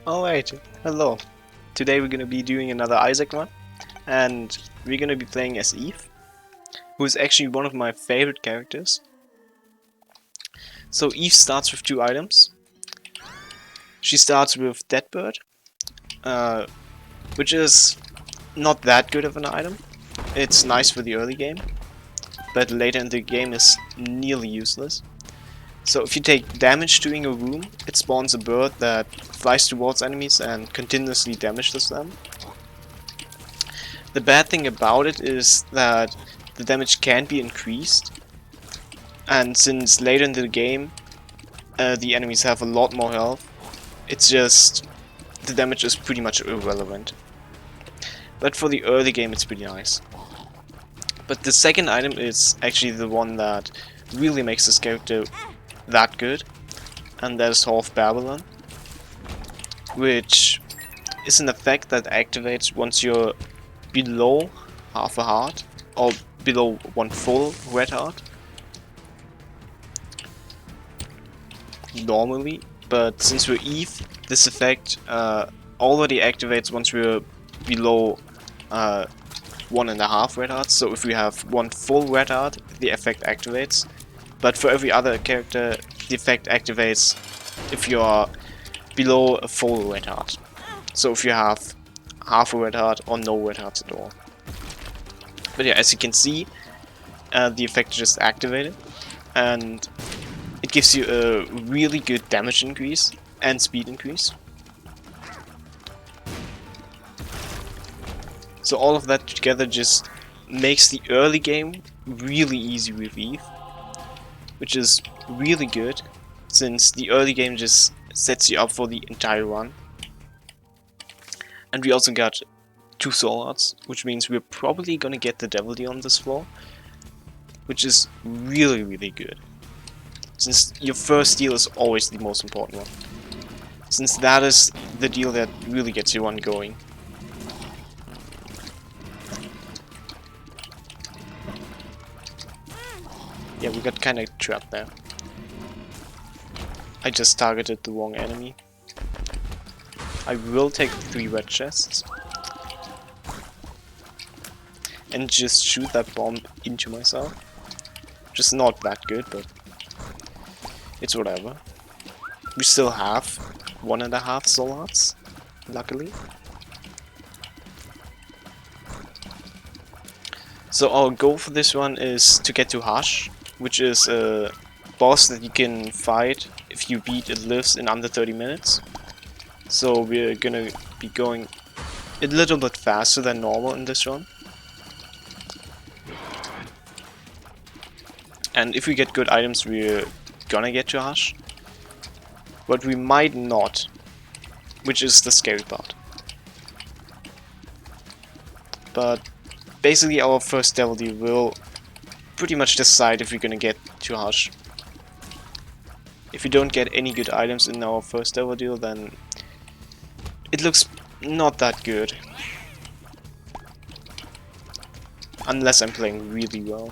Alright, hello. Today we're gonna be doing another Isaac run, and we're gonna be playing as Eve, who is actually one of my favorite characters. So Eve starts with 2 items. She starts with Deadbird, uh, which is not that good of an item. It's nice for the early game, but later in the game is nearly useless. So if you take damage during a room, it spawns a bird that flies towards enemies and continuously damages them. The bad thing about it is that the damage can be increased, and since later in the game the enemies have a lot more health, it's just the damage is pretty much irrelevant. But for the early game it's pretty nice. But the second item is actually the one that really makes this character that good, and that is Hall of Babylon, which is an effect that activates once you're below half a heart, or below one full red heart normally, but since we're Eve, this effect already activates once we're below 1.5 red hearts. So if we have one full red heart, the effect activates, but for every other character the effect activates if you are below a full red heart. So if you have half a red heart or no red hearts at all. But yeah, as you can see, the effect just activated, and it gives you a really good damage increase and speed increase. So all of that together just makes the early game really easy with Eve, which is really good, since the early game just sets you up for the entire run. And we also got 2 soul hearts, which means we're probably gonna get the devil deal on this floor, which is really good, since your first deal is always the most important one, since that is the deal that really gets your run going. Yeah, we got kinda trapped there. I just targeted the wrong enemy. I will take 3 red chests and just shoot that bomb into myself. Just not that good, but it's whatever. We still have 1.5 soul hearts, luckily. So our goal for this one is to get to Hush, which is a boss that you can fight if you beat It Lives in under 30 minutes. So we're gonna be going a little bit faster than normal in this run. And if we get good items, we're gonna get to Hush. But we might not, which is the scary part. But basically our first devil deal will pretty much decide if we're gonna get to Hush. If we don't get any good items in our first devil deal, then it looks not that good. Unless I'm playing really well.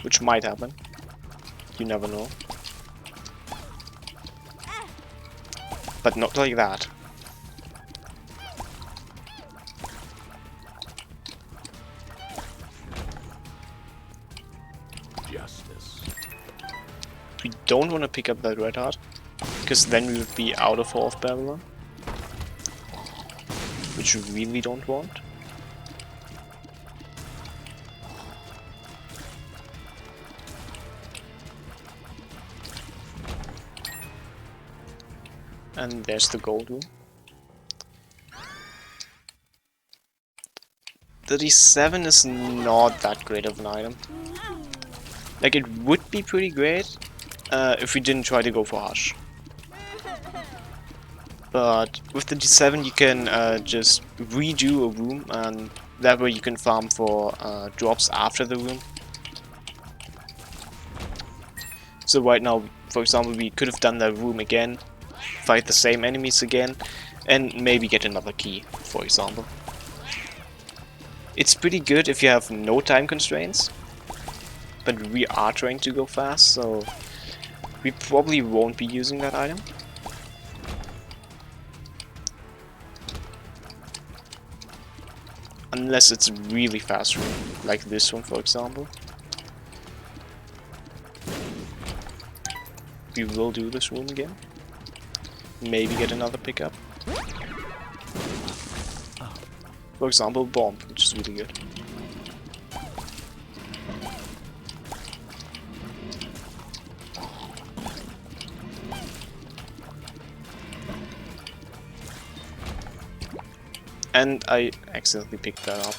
Which might happen. You never know. But not like that. Justice. We don't want to pick up that red heart, because then we would be out of Hall of Babylon, which we really don't want. And there's the gold room. 37 is not that great of an item. Like, it would be pretty great if we didn't try to go for Hush. But with the D7 you can just redo a room, and that way you can farm for drops after the room. So right now, for example, we could have done that room again, fight the same enemies again, and maybe get another key, for example. It's pretty good if you have no time constraints, but we are trying to go fast, so we probably won't be using that item. Unless it's a really fast room, like this one for example. We will do this room again. Maybe get another pickup. For example, bomb, which is really good. And I accidentally picked that up.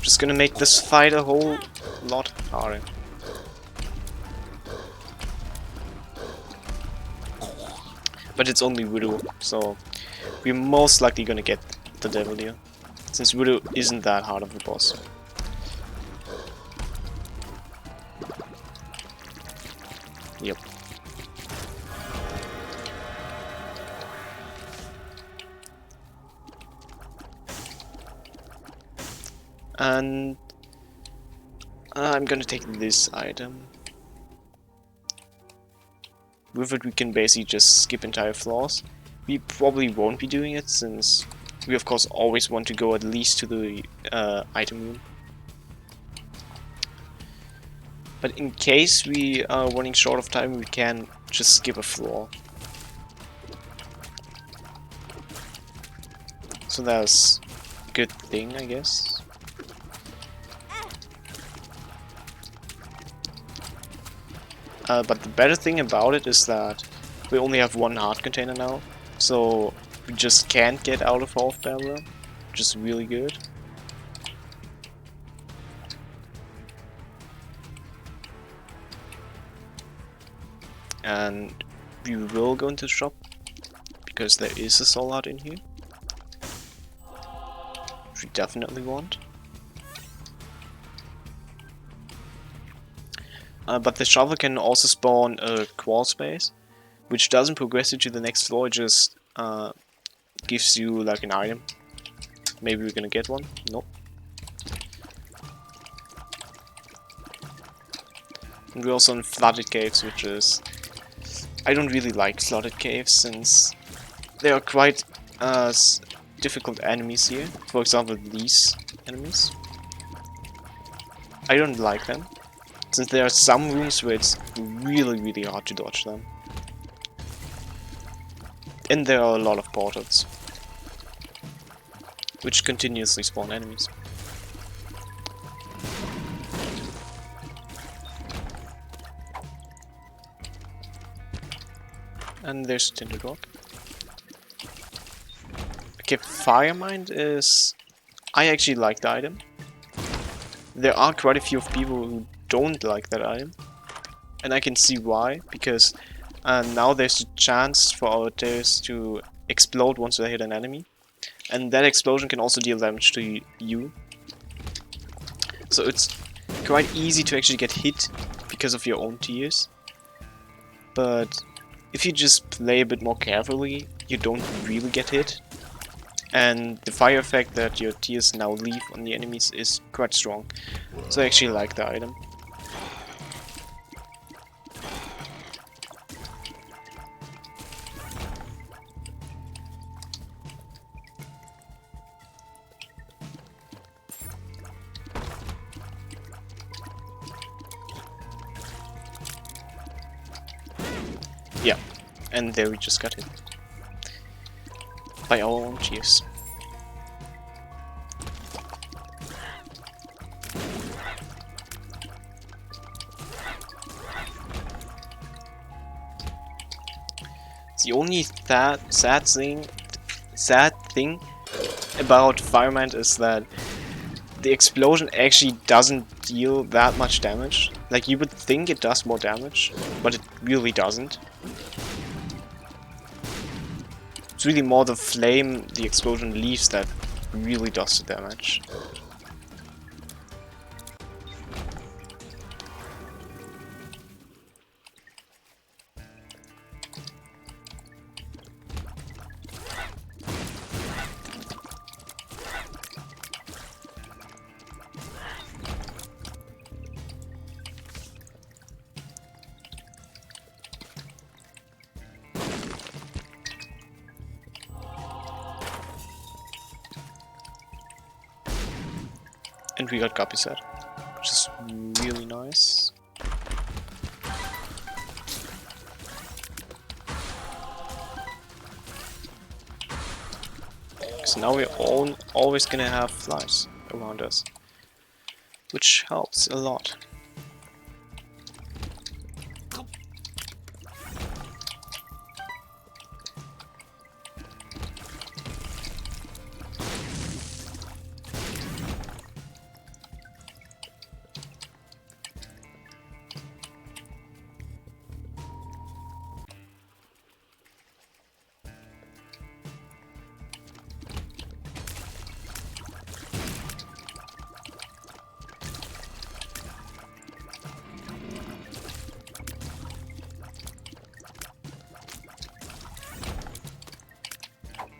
Just gonna make this fight a whole lot harder. But it's only Voodoo, so we're most likely gonna get the devil here, since Voodoo isn't that hard of a boss. Yep. And I'm gonna take this item. With it we can basically just skip entire floors. We probably won't be doing it, since we of course always want to go at least to the item room. But in case we are running short of time, we can just skip a floor. So that's a good thing, I guess. But the better thing about it is that we only have one heart container now, so we just can't get out of half barrel, which is really good. And we will go into the shop, because there is a soul heart in here, which we definitely want. But the shovel can also spawn a crawl space, which doesn't progress you to the next floor, it just gives you like an item. Maybe we're gonna get one? Nope. And we're also in flooded caves, which is... I don't really like flooded caves, since they are quite difficult enemies here. For example, these enemies. I don't like them, since there are some rooms where it's really hard to dodge them. And there are a lot of portals, which continuously spawn enemies. And there's Tinted Rock. Okay, Firemind is... I actually like the item. There are quite a few people who don't like that item. And I can see why, because now there's a chance for our terrorists to explode once they hit an enemy. And that explosion can also deal damage to you. So it's quite easy to actually get hit because of your own tears. But if you just play a bit more carefully, you don't really get hit. And the fire effect that your tears now leave on the enemies is quite strong. So I actually like the item. Yeah, and there we just got hit. By our own tears. The only sad thing about Firemind is that the explosion actually doesn't deal that much damage. Like, you would think it does more damage, but it really doesn't. It's really more the flame the explosion leaves that really does the damage. And we got Guppy set, which is really nice. So now we're always gonna have flies around us, which helps a lot.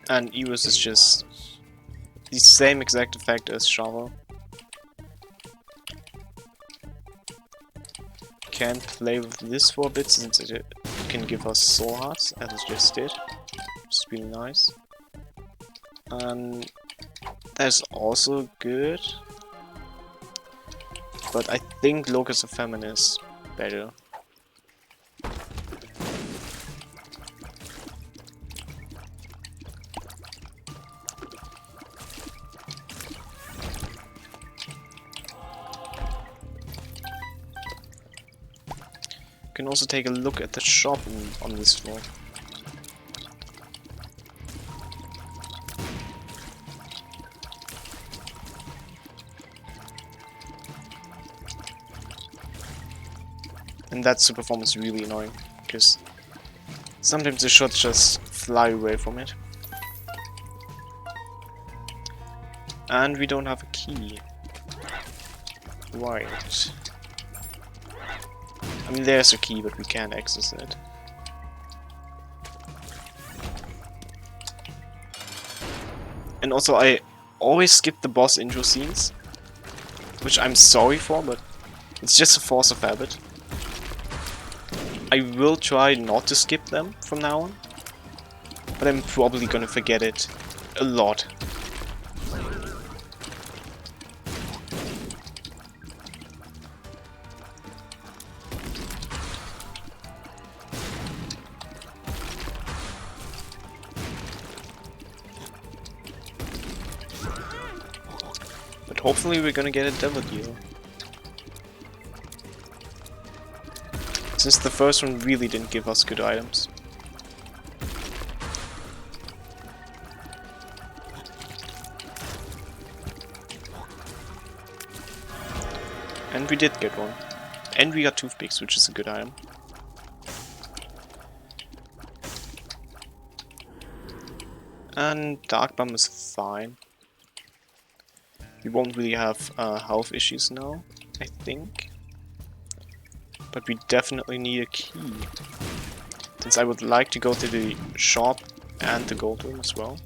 And Eos is just the same exact effect as Shovel. Can't play with this for a bit since it can give us soul hearts, as it just did. Which is really nice. And that's also good. But I think Locus of Famine is better. You can also take a look at the shop on this floor. And that super form is really annoying, because sometimes the shots just fly away from it. And we don't have a key. Right. I mean, there's a key, but we can't access it. And also, I always skip the boss intro scenes, which I'm sorry for, but it's just a force of habit. I will try not to skip them from now on, but I'm probably gonna forget it a lot. But hopefully we're gonna get a devil deal. Since the first one really didn't give us good items. And we did get one. And we got toothpicks, which is a good item. And Dark Bomb is fine. We won't really have health issues now, I think. But we definitely need a key. Since I would like to go to the shop and the gold room as well.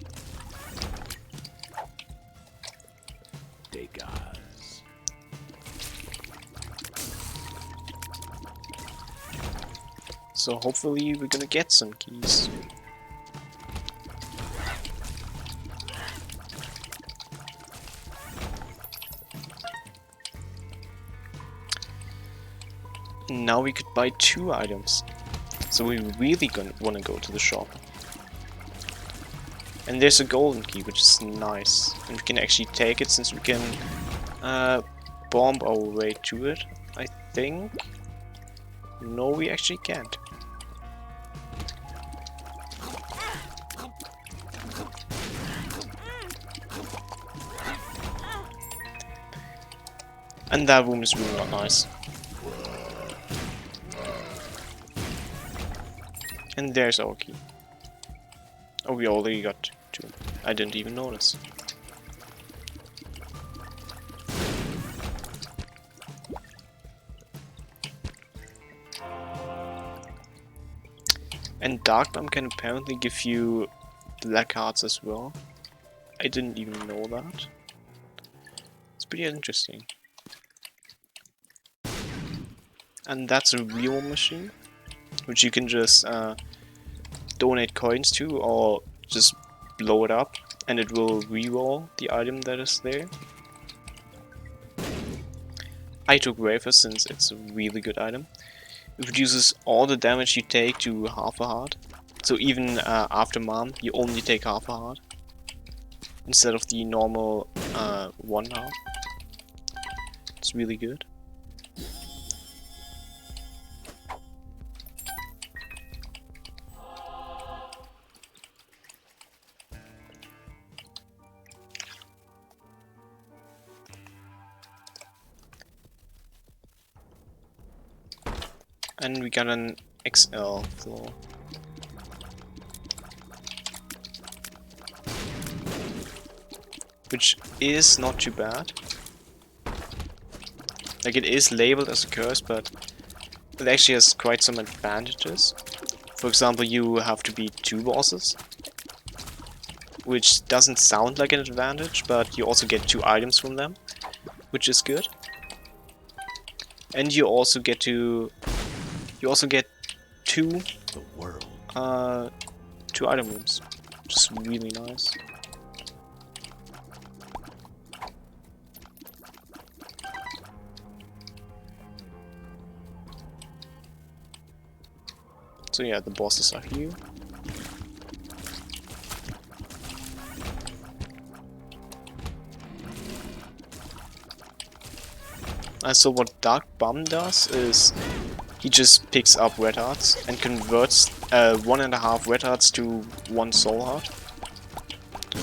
So hopefully we're gonna get some keys. Now we could buy 2 items. So we really want to go to the shop. And there's a golden key, which is nice. And we can actually take it since we can bomb our way to it, I think. No, we actually can't. And that room is really not nice. And there's our key. Oh, we already got 2. I didn't even notice. And Dark Bomb can apparently give you black hearts as well. I didn't even know that. It's pretty interesting. And that's a real machine, which you can just donate coins to or just blow it up and it will re-roll the item that is there. I took Wafer since it's a really good item. It reduces all the damage you take to half a heart. So even after Mom, you only take half a heart. Instead of the normal 1 heart. It's really good. And we got an XL floor. Which is not too bad. Like, it is labeled as a curse, but it actually has quite some advantages. For example, you have to beat 2 bosses. Which doesn't sound like an advantage, but you also get 2 items from them. Which is good. And you also get to... You also get 2 item rooms. Which is really nice. So yeah, the bosses are here. So what Dark Bum does is he just picks up red hearts and converts 1.5 red hearts to 1 soul heart.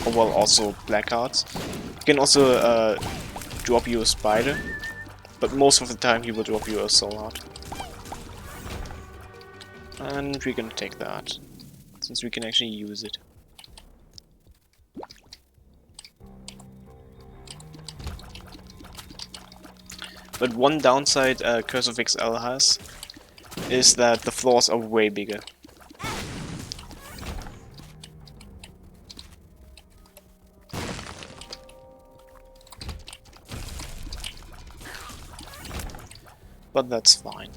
Or well, also black hearts. You can also drop you a spider, but most of the time he will drop you a soul heart. And we're gonna take that, since we can actually use it. But one downside Curse of XL has is that the floors are way bigger. But that's fine.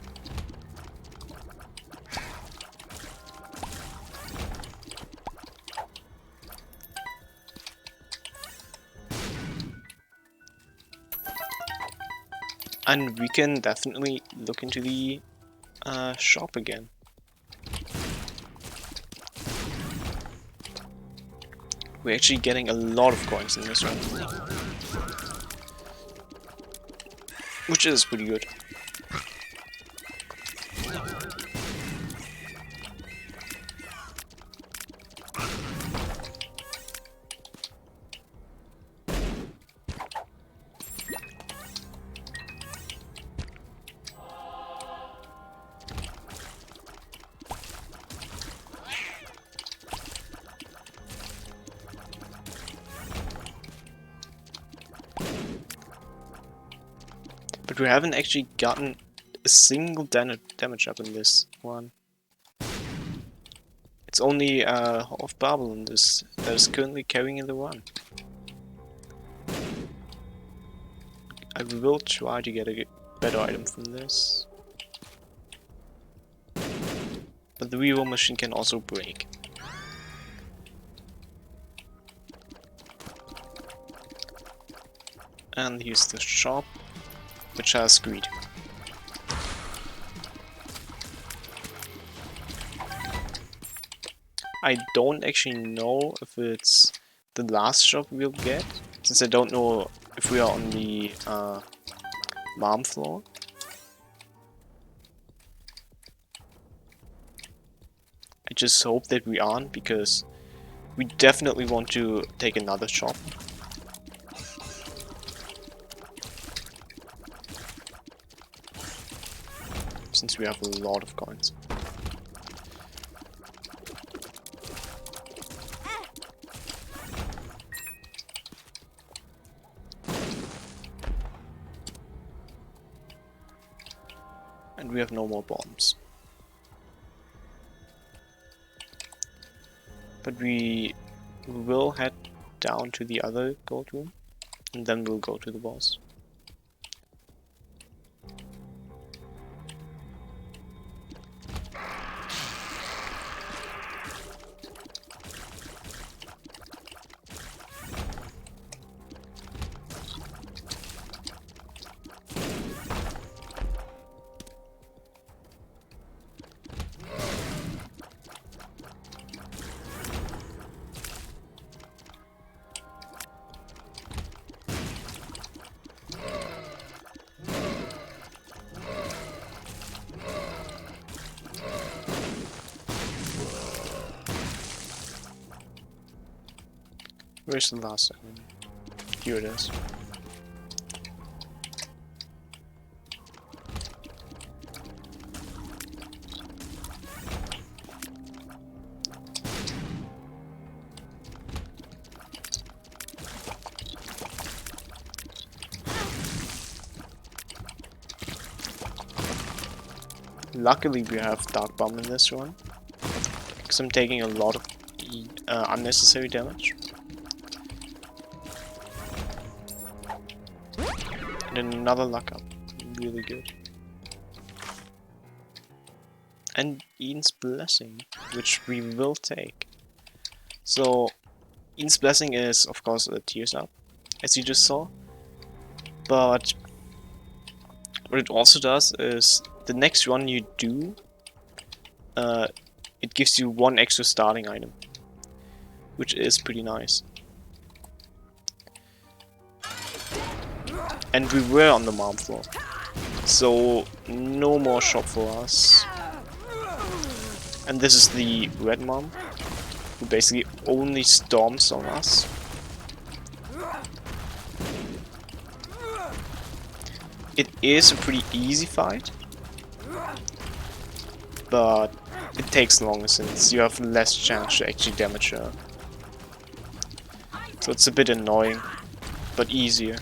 And we can definitely look into the shop again. We're actually getting a lot of coins in this run. Which is pretty good. But we haven't actually gotten a single damage up in this one. It's only half Babel in this that is currently carrying in the run. I will try to get a better item from this. But the reroll machine can also break. And here's the shop, which has greed. I don't actually know if it's the last shop we'll get, since I don't know if we are on the mom floor. I just hope that we aren't, because we definitely want to take another shop. Since we have a lot of coins. And we have no more bombs. But we will head down to the other gold room, and then we'll go to the boss. Where's the last enemy? Here it is. Luckily we have Dark Bomb in this one, because I'm taking a lot of unnecessary damage. And then another luck up, really good. And Ian's Blessing, which we will take. So, Ian's Blessing is of course a Tears Up, as you just saw. But what it also does is, the next run you do, it gives you 1 extra starting item, which is pretty nice. And we were on the Marm floor, so no more shop for us. And this is the Red Marm, who basically only storms on us. It is a pretty easy fight, but it takes longer since you have less chance to actually damage her. So it's a bit annoying, but easier.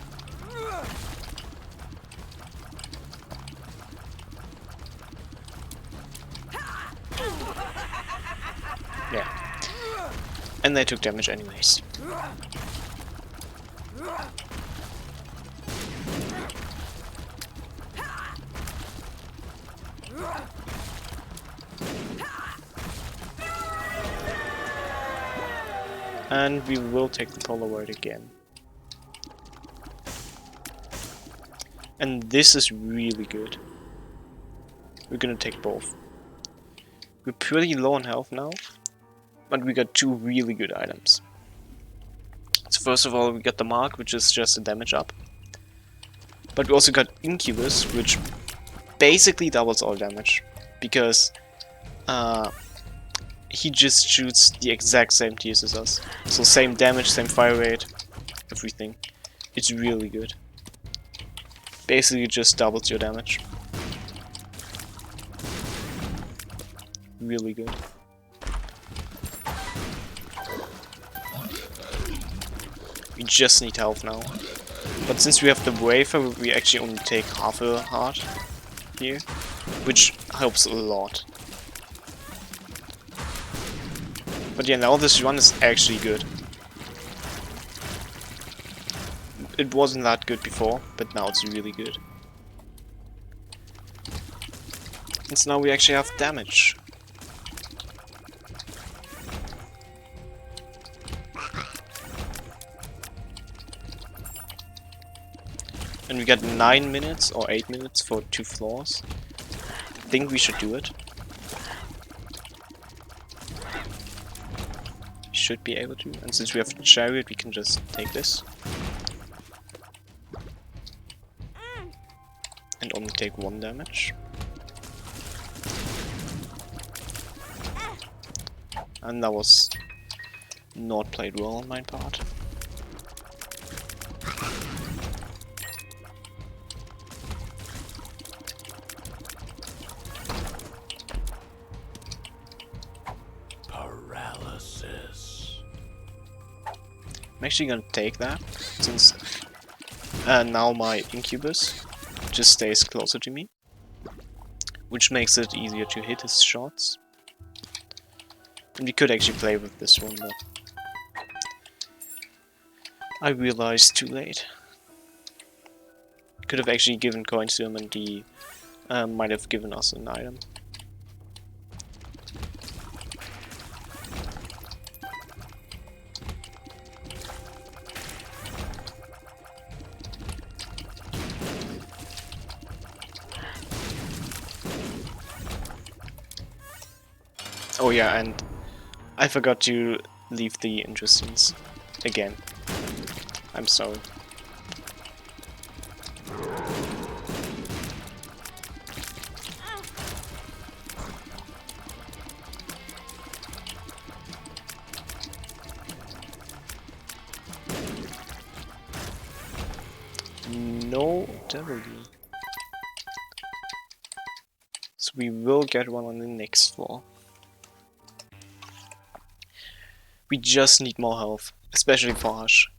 Yeah. And they took damage anyways. And we will take the Polaroid again. And this is really good. We're gonna take both. We're pretty low on health now, but we got 2 really good items. So first of all, we got the Mark, which is just a damage up. But we also got Incubus, which basically doubles all damage, because he just shoots the exact same tears as us. So same damage, same fire rate, everything. It's really good. Basically just doubles your damage. Really good. We just need health now. But since we have the wafer, we actually only take half a heart here, which helps a lot. But yeah, now this run is actually good. It wasn't that good before, but now it's really good. And so now we actually have damage. And we got 9 minutes or 8 minutes for 2 floors. I think we should do it. We should be able to. And since we have Chariot, we can just take this. And only take 1 damage. And that was not played well on my part. I'm actually gonna take that, since now my Incubus just stays closer to me, which makes it easier to hit his shots. And we could actually play with this one, but I realized too late. Could have actually given coins to him and he might have given us an item. Oh yeah, and I forgot to leave the interests again. I'm sorry. W. So we will get one on the next floor. We just need more health, especially for Hush.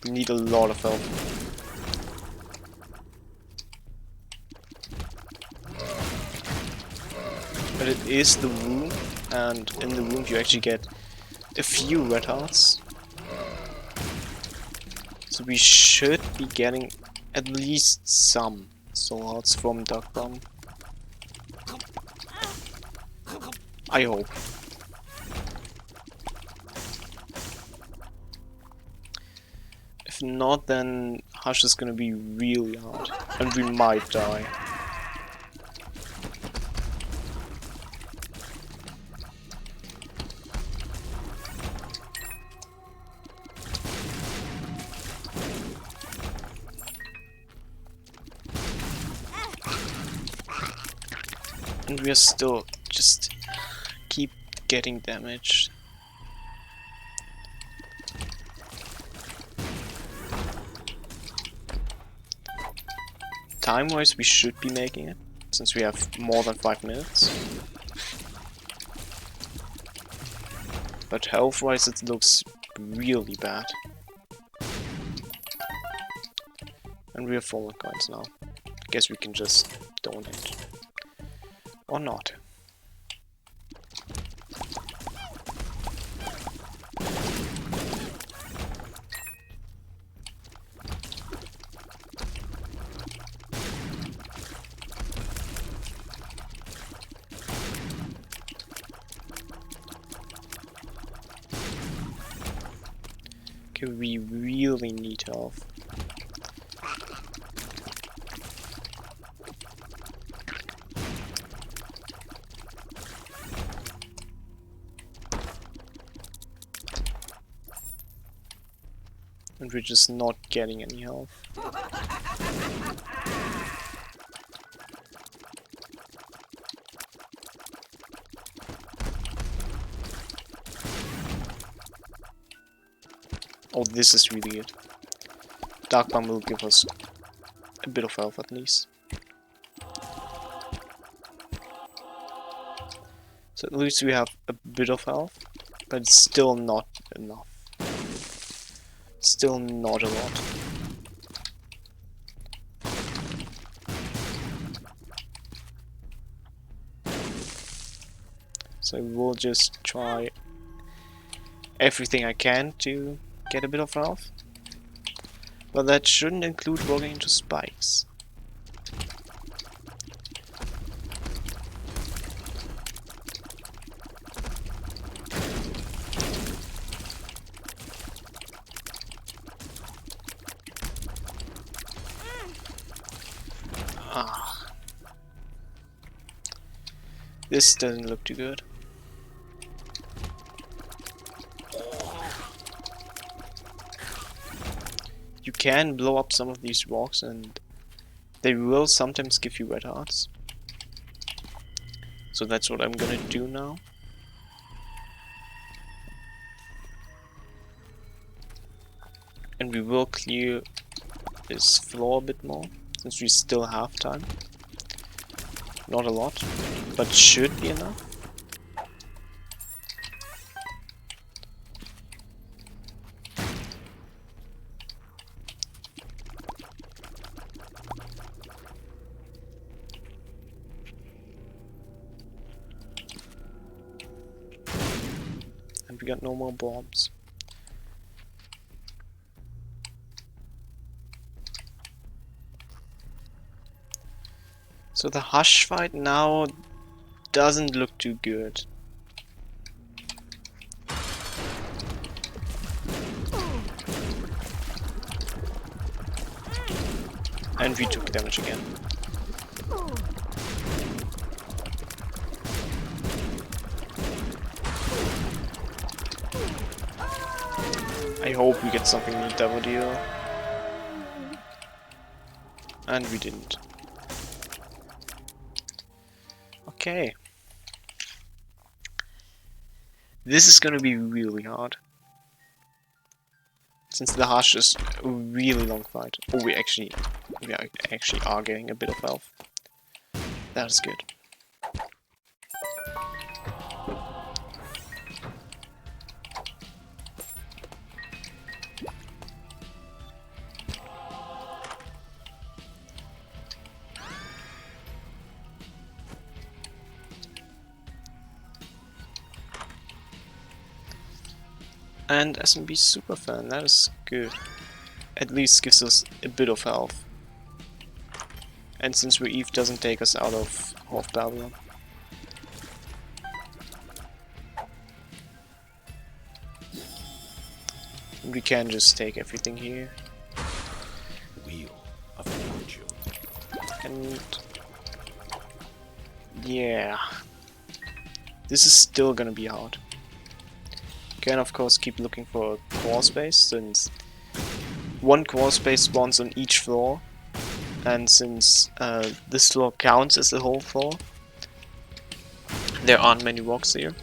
We need a lot of health. But it is the wound, and in the wound you actually get a few red hearts. So we should be getting at least some soul hearts from Dark Bomb. I hope. If not, then Hush is gonna be really hard, and we might die. And we are still just keep getting damaged. Time-wise, we should be making it, since we have more than 5 minutes. But health-wise, it looks really bad. And we have fallen coins now. Guess we can just donate. Or not. Okay, we really need health. And we're just not getting any health. Oh, this is really good. Dark Bomb will give us a bit of health at least. So at least we have a bit of health, but it's still not enough. Still not a lot. So we'll just try everything I can to get a bit of health. But that shouldn't include walking into spikes. Ah. This doesn't look too good. You can blow up some of these rocks and they will sometimes give you red hearts. So that's what I'm gonna do now. And we will clear this floor a bit more, since we still have time. Not a lot, but should be enough. And we got no more bombs. So the Hush fight now doesn't look too good. And we took damage again. I hope we get something in the double deal. And we didn't. Okay. This is gonna be really hard. since the Hush is a really long fight. Oh, we actually are getting a bit of health. That is good. And SMB Superfan, that is good. At least gives us a bit of health. And since we're Eve, doesn't take us out of Babylon. We can just take everything here. Wheel of Fortune. And yeah, this is still gonna be hard. Can of course keep looking for a core space, since one core space spawns on each floor, and since this floor counts as the whole floor, there aren't many rocks here.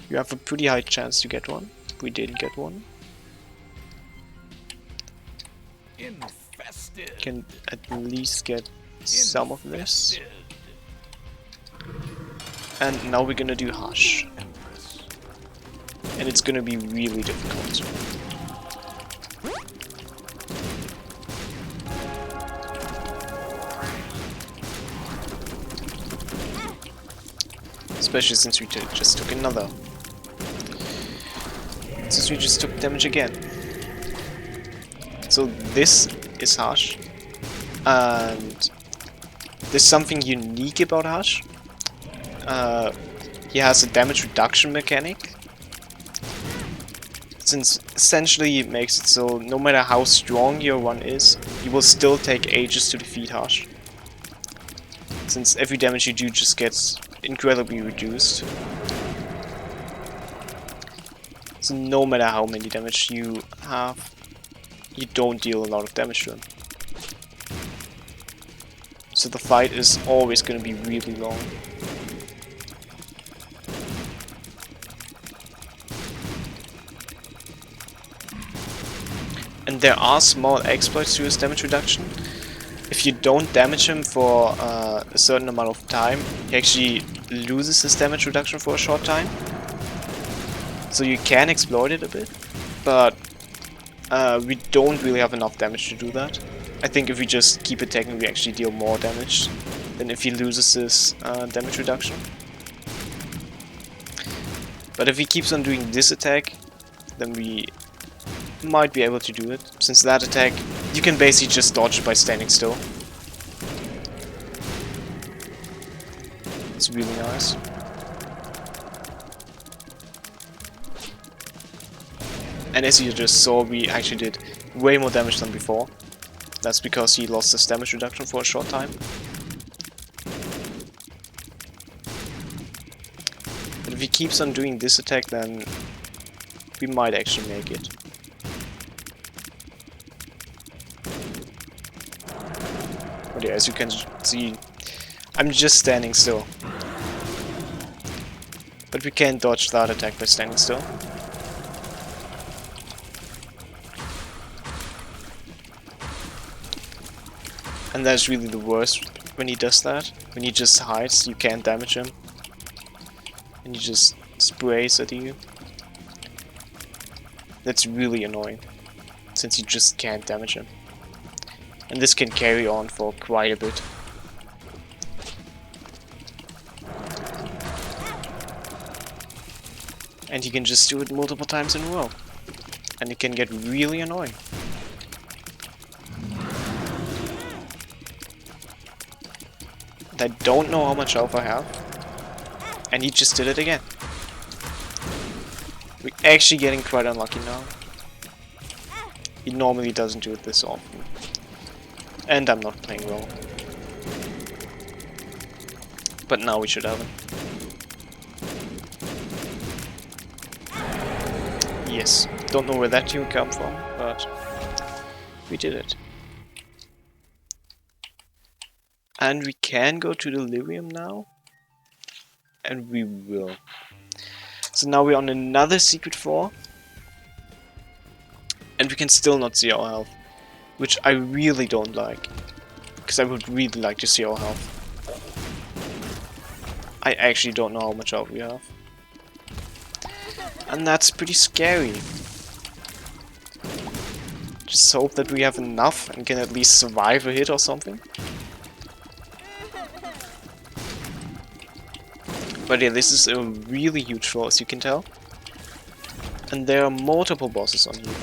You have a pretty high chance to get one. We didn't get one. Infested. Can at least get some of this. And now we're gonna do Hush. And it's gonna be really difficult. Especially since we just took another. Since we just took damage again. So this is Hush. And there's something unique about Hush. He has a damage reduction mechanic. Since essentially it makes it so no matter how strong your one is, you will still take ages to defeat Hush. Since every damage you do just gets incredibly reduced. So no matter how many damage you have, you don't deal a lot of damage to him. So the fight is always going to be really long. And there are small exploits to his damage reduction. If you don't damage him for a certain amount of time, he actually loses his damage reduction for a short time. So you can exploit it a bit, but we don't really have enough damage to do that. I think if we just keep attacking, we actually deal more damage than if he loses his damage reduction. But if he keeps on doing this attack, then we might be able to do it. Since that attack, you can basically just dodge it by standing still. It's really nice. And as you just saw, we actually did way more damage than before. That's because he lost his damage reduction for a short time. But if he keeps on doing this attack, then we might actually make it. But yeah, as you can see, I'm just standing still. But we can dodge that attack by standing still. And that's really the worst when he does that. When he just hides, you can't damage him. And he just sprays at you. That's really annoying, since you just can't damage him. And this can carry on for quite a bit. And you can just do it multiple times in a row. And it can get really annoying. I don't know how much health I have. And he just did it again. We're actually getting quite unlucky now. He normally doesn't do it this often. And I'm not playing well. But now we should have him. Yes. Don't know where that tune came from, but we did it. And we can go to Delirium now. And we will. So now we're on another secret floor. And can still not see our health, which I really don't like, because I would really like to see our health. I actually don't know how much health we have, and that's pretty scary. Just hope that we have enough and can at least survive a hit or something. But yeah, this is a really huge floor, as you can tell. And there are multiple bosses on here,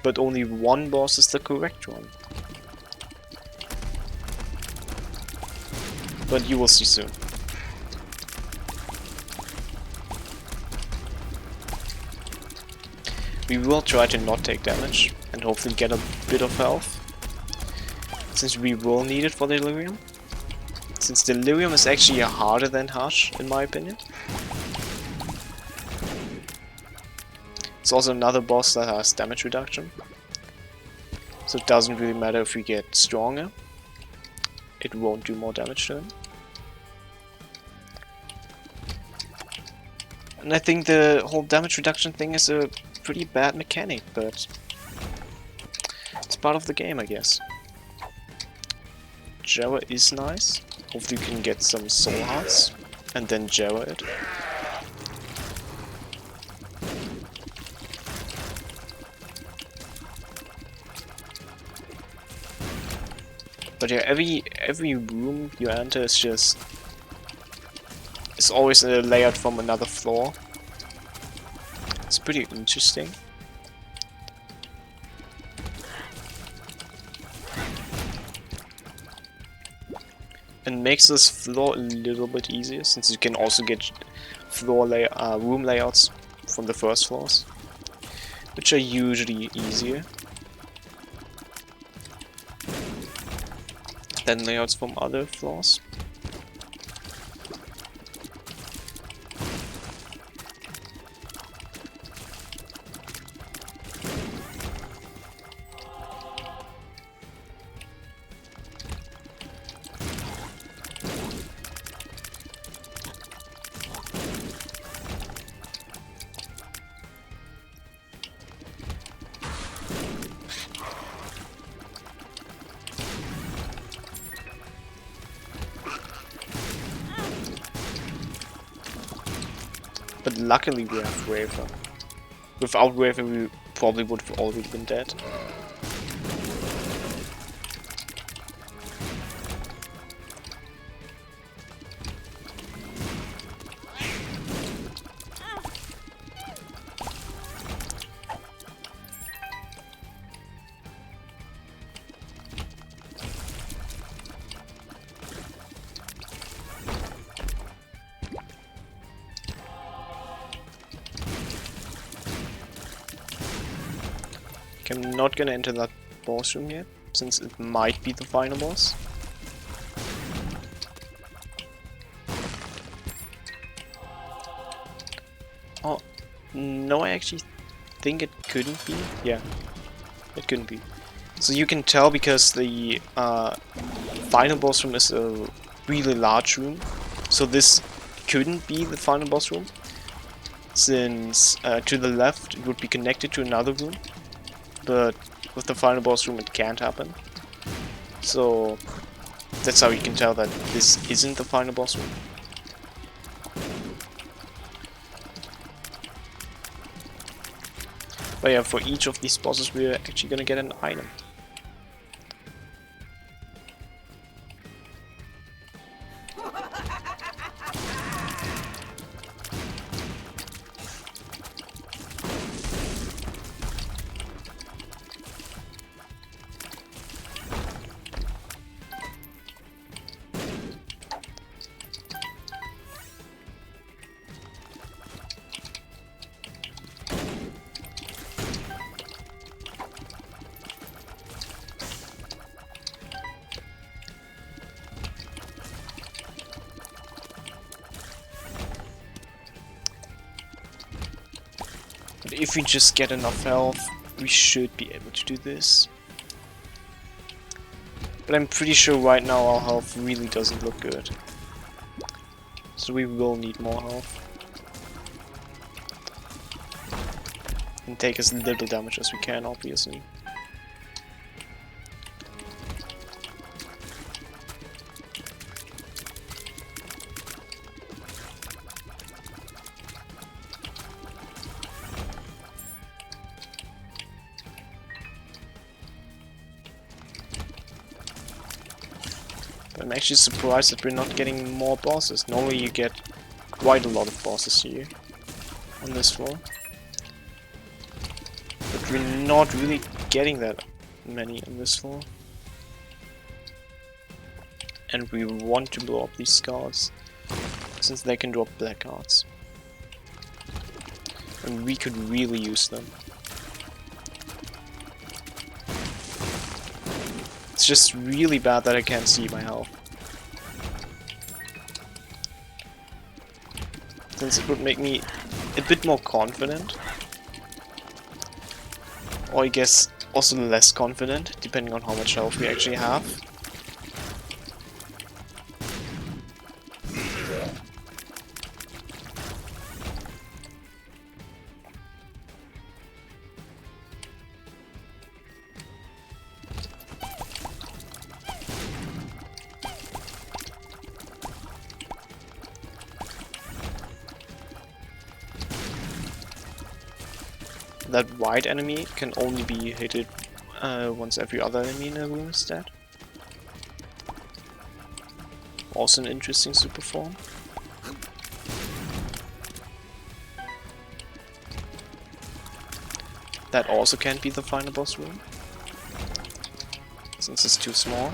but only one boss is the correct one. But you will see soon. We will try to not take damage and hopefully get a bit of health, since we will need it for Delirium. Since Delirium is actually harder than Hush, in my opinion. It's also another boss that has damage reduction, so it doesn't really matter if we get stronger. It won't do more damage to him. And I think the whole damage reduction thing is a pretty bad mechanic, but it's part of the game, I guess. Jawa is nice. Hopefully you can get some soul hearts and then Jawa it. But yeah, every room you enter is just... it's always a layout from another floor. It's pretty interesting. And makes this floor a little bit easier, since you can also get room layouts from the first floors, which are usually easier than layouts from other floors. But luckily we have Waver. Without Waver we probably would have already been dead. I'm not gonna enter that boss room yet, since it might be the final boss. Oh, no, I actually think it couldn't be. Yeah, it couldn't be. So you can tell because the final boss room is a really large room. So this couldn't be the final boss room, since to the left it would be connected to another room. But with the final boss room it can't happen. So that's how you can tell that this isn't the final boss room. But yeah, for each of these bosses we're actually gonna get an item. But if we just get enough health, we should be able to do this. But I'm pretty sure right now our health really doesn't look good. So we will need more health. And take as little damage as we can, obviously. I'm actually surprised that we're not getting more bosses. Normally you get quite a lot of bosses here on this floor. But we're not really getting that many on this floor. And we want to blow up these scars, since they can drop black arts. And we could really use them. It's just really bad that I can't see my health. Since it would make me a bit more confident. Or I guess also less confident, depending on how much health we actually have. That white enemy can only be hit once every other enemy in a room is dead. Also an interesting super form. That also can't be the final boss room, since it's too small.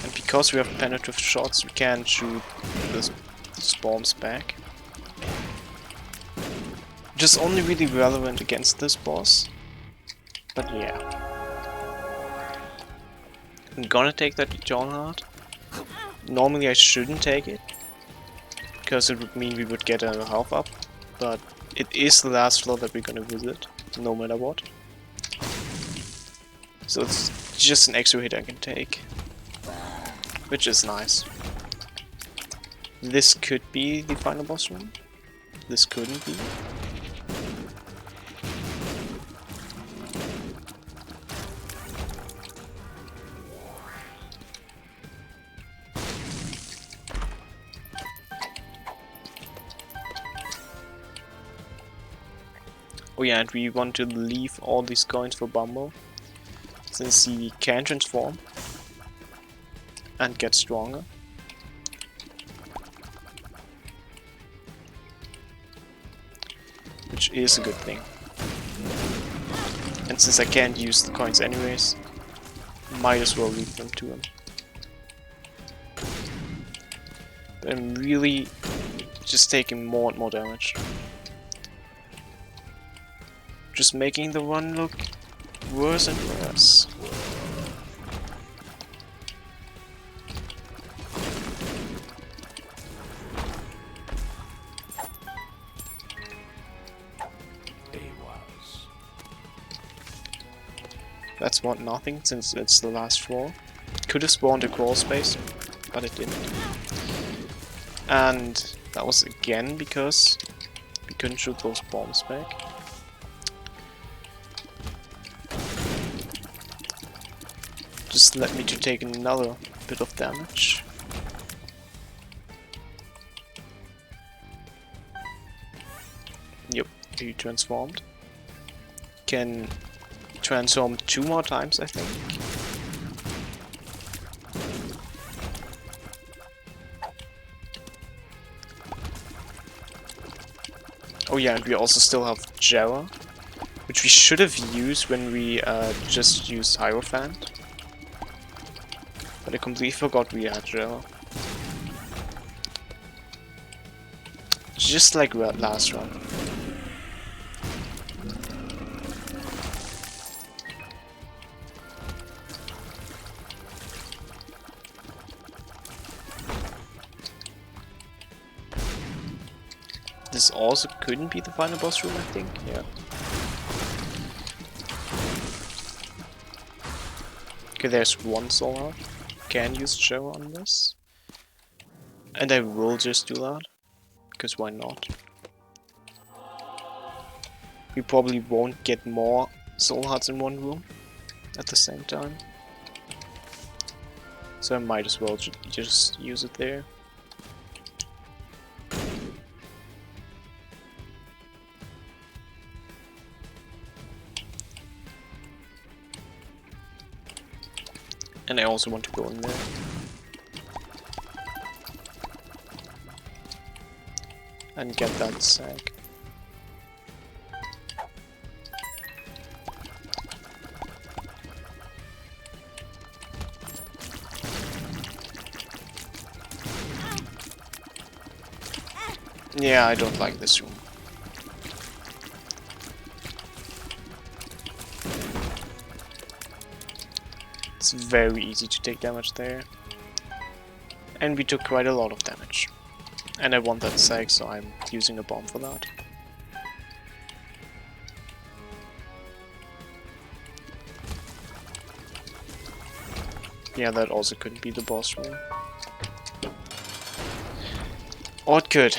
And because we have penetrative shots, we can shoot these bombs back. Which is only really relevant against this boss. But yeah. I'm gonna take that John Heart. Normally I shouldn't take it, because it would mean we would get a health up. But it is the last floor that we're gonna visit, no matter what. So it's just an extra hit I can take. Which is nice. This could be the final boss room. This couldn't be. Oh yeah, and we want to leave all these coins for Bumble, since he can transform and get stronger. Which is a good thing. And since I can't use the coins anyways, might as well leave them to him. But I'm really just taking more and more damage. Just making the run look worse and worse. That spawned nothing, since it's the last floor. Could have spawned a crawl space, but it didn't. And that was again because we couldn't shoot those bombs back. Just led me to take another bit of damage. Yep, he transformed. Can transform 2 more times, I think. Oh yeah, and we also still have Jera, which we should have used when we just used Hierophant. But I completely forgot we had Jera. Just like last run. This also couldn't be the final boss room, I think. Yeah. Okay, there's one soul out. Can use Joe on this. And I will just do that, because why not? We probably won't get more soul hearts in one room at the same time. So I might as well just use it there. And I also want to go in there. And get that sack. Yeah, I don't like this room. It's very easy to take damage there. And we took quite a lot of damage. And I want that sack, so I'm using a bomb for that. Yeah, that also couldn't be the boss room. Or it could.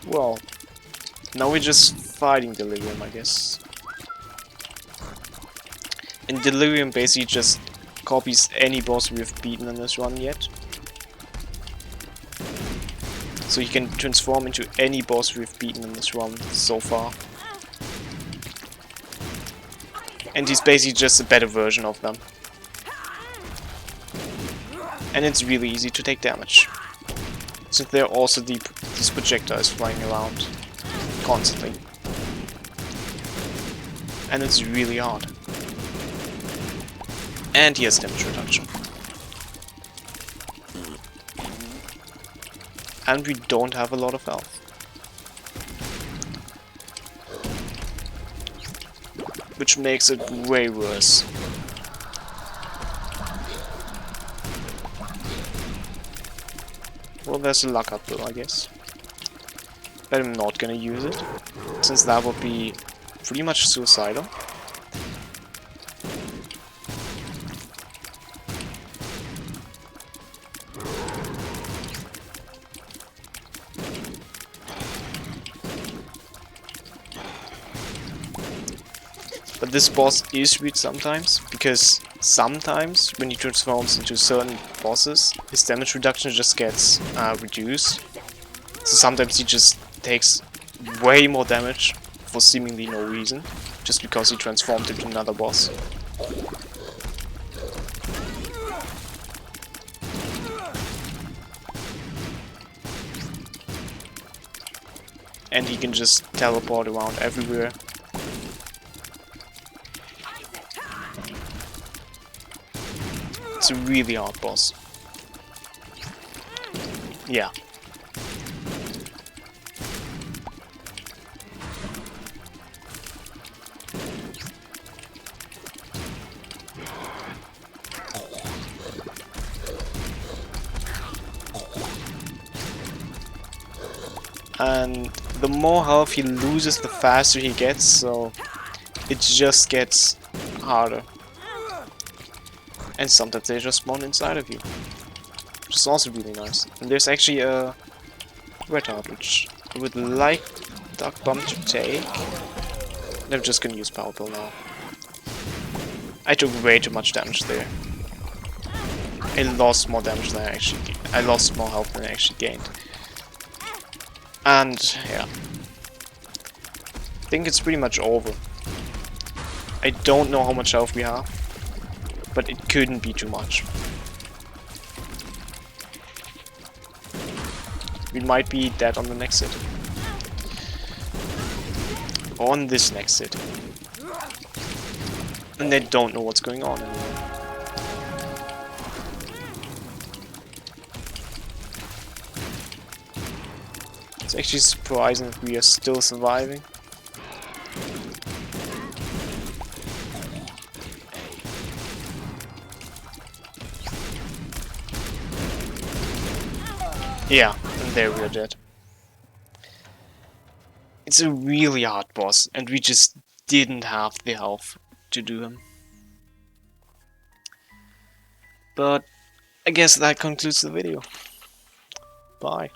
Well, now we're just fighting Delirium, I guess. And Delirium basically just copies any boss we've beaten in this run yet. So he can transform into any boss we've beaten in this run so far. And he's basically just a better version of them. And it's really easy to take damage. Since there are also these projectiles flying around constantly. And it's really hard. And he has damage reduction. And we don't have a lot of health. Which makes it way worse. Well, there's a luck up though, I guess. But I'm not gonna use it, since that would be pretty much suicidal. But this boss is weird sometimes, because sometimes when he transforms into certain bosses, his damage reduction just gets reduced. So sometimes he just takes way more damage for seemingly no reason, just because he transformed into another boss. And he can just teleport around everywhere. It's a really hard boss. Yeah. And the more health he loses, the faster he gets, so it just gets harder. And sometimes they just spawn inside of you, which is also really nice. And there's actually a red heart, which I would like Dark Bomb to take. And I'm just gonna use Power Pill now. I took way too much damage there. I lost more damage than I lost more health than I actually gained. And yeah, I think it's pretty much over. I don't know how much health we have, but it couldn't be too much. We might be dead on the next hit. On this next hit. And they don't know what's going on anymore. It's actually surprising that we are still surviving. Yeah, and there we are dead. It's a really hard boss, and we just didn't have the health to do him. But I guess that concludes the video. Bye.